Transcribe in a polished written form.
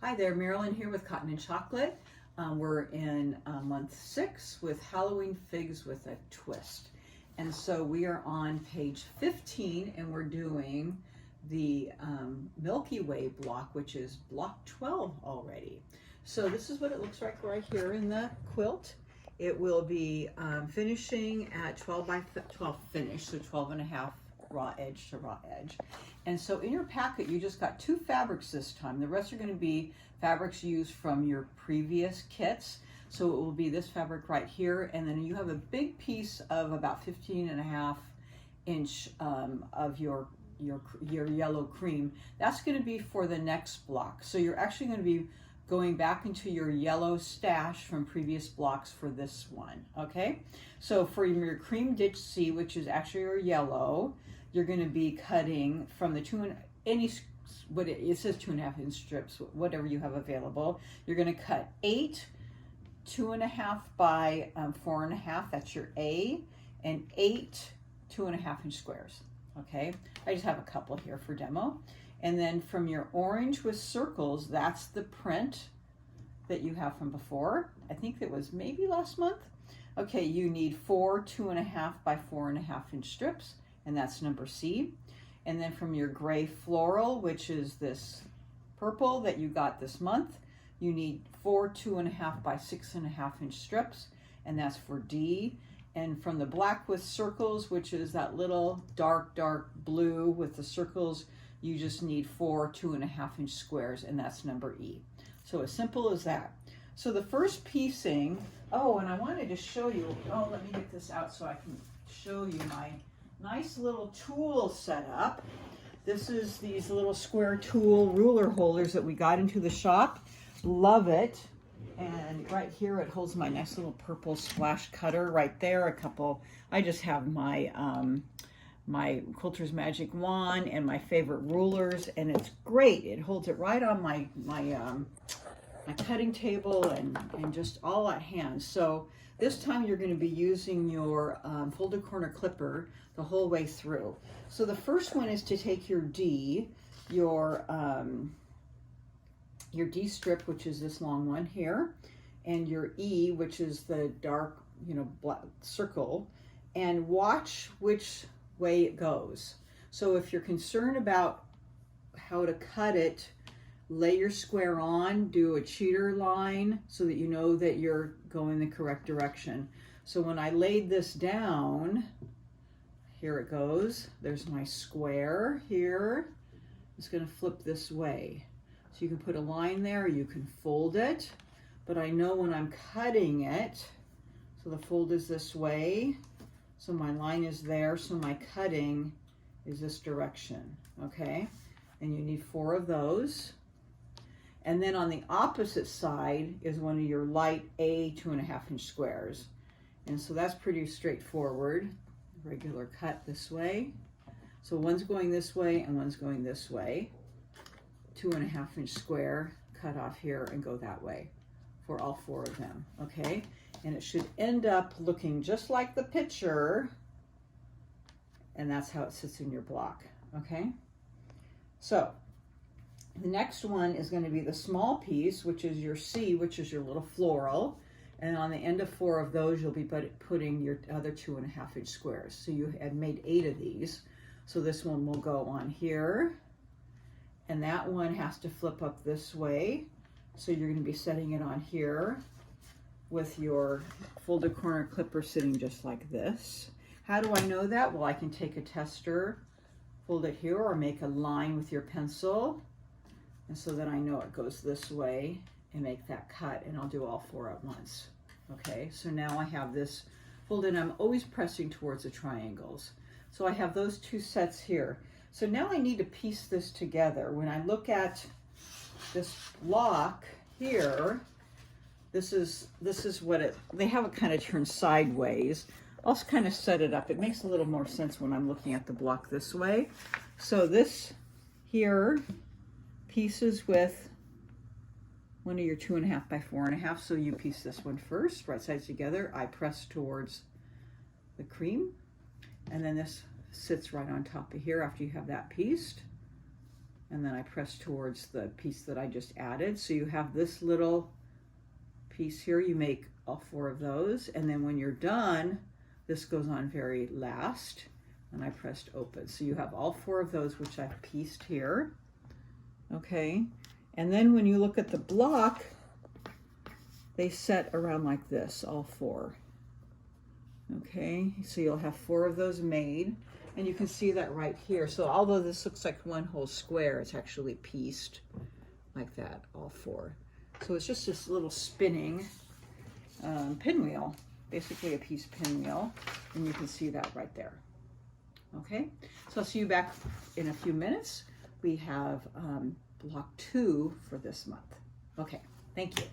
Hi there, Marilyn here with Cotton and Chocolate. We're in month 6 with Halloween Figs with a Twist. And so we are on page 15 and we're doing the Milky Way block, which is block 12 already. So this is what it looks like right here in the quilt. It will be finishing at 12 by 12 finish, so 12 and a half raw edge to raw edge. And so in your packet, you just got 2 fabrics this time. The rest are going to be fabrics used from your previous kits. So it will be this fabric right here. And then you have a big piece of about 15 and a half inch of your yellow cream. That's going to be for the next block. So you're actually going to be going back into your yellow stash from previous blocks for this one, okay? So for your cream ditch C, which is actually your yellow, you're going to be cutting from the it says 2.5 inch strips, whatever you have available. You're going to cut 8 2.5 by 4.5. That's your A, and 8 2.5 inch squares. Okay, I just have a couple here for demo. And then from your orange with circles, that's the print that you have from before. I think it was maybe last month. Okay, you need 4 2.5 by 4.5 inch strips, and that's number C. And then from your gray floral, which is this purple that you got this month, you need 4 2.5 by 6.5 inch strips, and that's for D. And from the black with circles, which is that little dark blue with the circles, you just need 4 2.5 inch squares, and that's number E. So as simple as that. So the first piecing, oh, and I wanted to show you, let me get this out so I can show you my nice little tool setup. This is these little square tool ruler holders that we got into the shop. Love it. And right here it holds my nice little purple splash cutter right there. I just have my my Quilter's Magic Wand and my favorite rulers, and it's great. It holds it right on my cutting table and just all at hand. So this time you're going to be using your folded corner clipper the whole way through. So the first one is to take your D, your D strip, which is this long one here, and your E, which is the dark, black circle, and watch which way it goes. So if you're concerned about how to cut it, lay your square on, do a cheater line so that you know that you're going the correct direction. So when I laid this down, here it goes. There's my square here. It's going to flip this way. So you can put a line there, you can fold it, but I know when I'm cutting it, so the fold is this way, so my line is there, so my cutting is this direction, okay? And you need 4 of those. And then on the opposite side is one of your light A 2.5 inch squares. And so that's pretty straightforward. Regular cut this way. So one's going this way and one's going this way. 2.5 inch square, cut off here and go that way for all 4 of them, okay? And it should end up looking just like the picture, and that's how it sits in your block, okay? So the next one is going to be the small piece, which is your C, which is your little floral, and on the end of 4 of those you'll be putting your other 2.5 inch squares. So you had made 8 of these, so this one will go on here. And that one has to flip up this way. So you're going to be setting it on here with your folded corner clipper sitting just like this. How do I know that? Well, I can take a tester, fold it here, or make a line with your pencil. And so that I know it goes this way and make that cut, and I'll do all 4 at once. Okay, so now I have this folded. I'm always pressing towards the triangles. So I have those 2 sets here. So now I need to piece this together. When I look at this block here, this is what they have it kind of turned sideways. I'll kind of set it up. It makes a little more sense when I'm looking at the block this way. So this here pieces with one of your 2.5 by 4.5. So you piece this one first, right sides together. I press towards the cream, and then this sits right on top of here after you have that pieced. and then I press towards the piece that I just added. So you have this little piece here. You make all 4 of those, and then when you're done, this goes on very last, and I pressed open. So you have all 4 of those, which I've pieced here. Okay, and then when you look at the block, they set around like this, all 4. Okay, so you'll have 4 of those made, and you can see that right here. So although this looks like one whole square, it's actually pieced like that, all 4. So it's just this little spinning pinwheel, basically a piece pinwheel, and you can see that right there. Okay, so I'll see you back in a few minutes. We have block 2 for this month. Okay, thank you.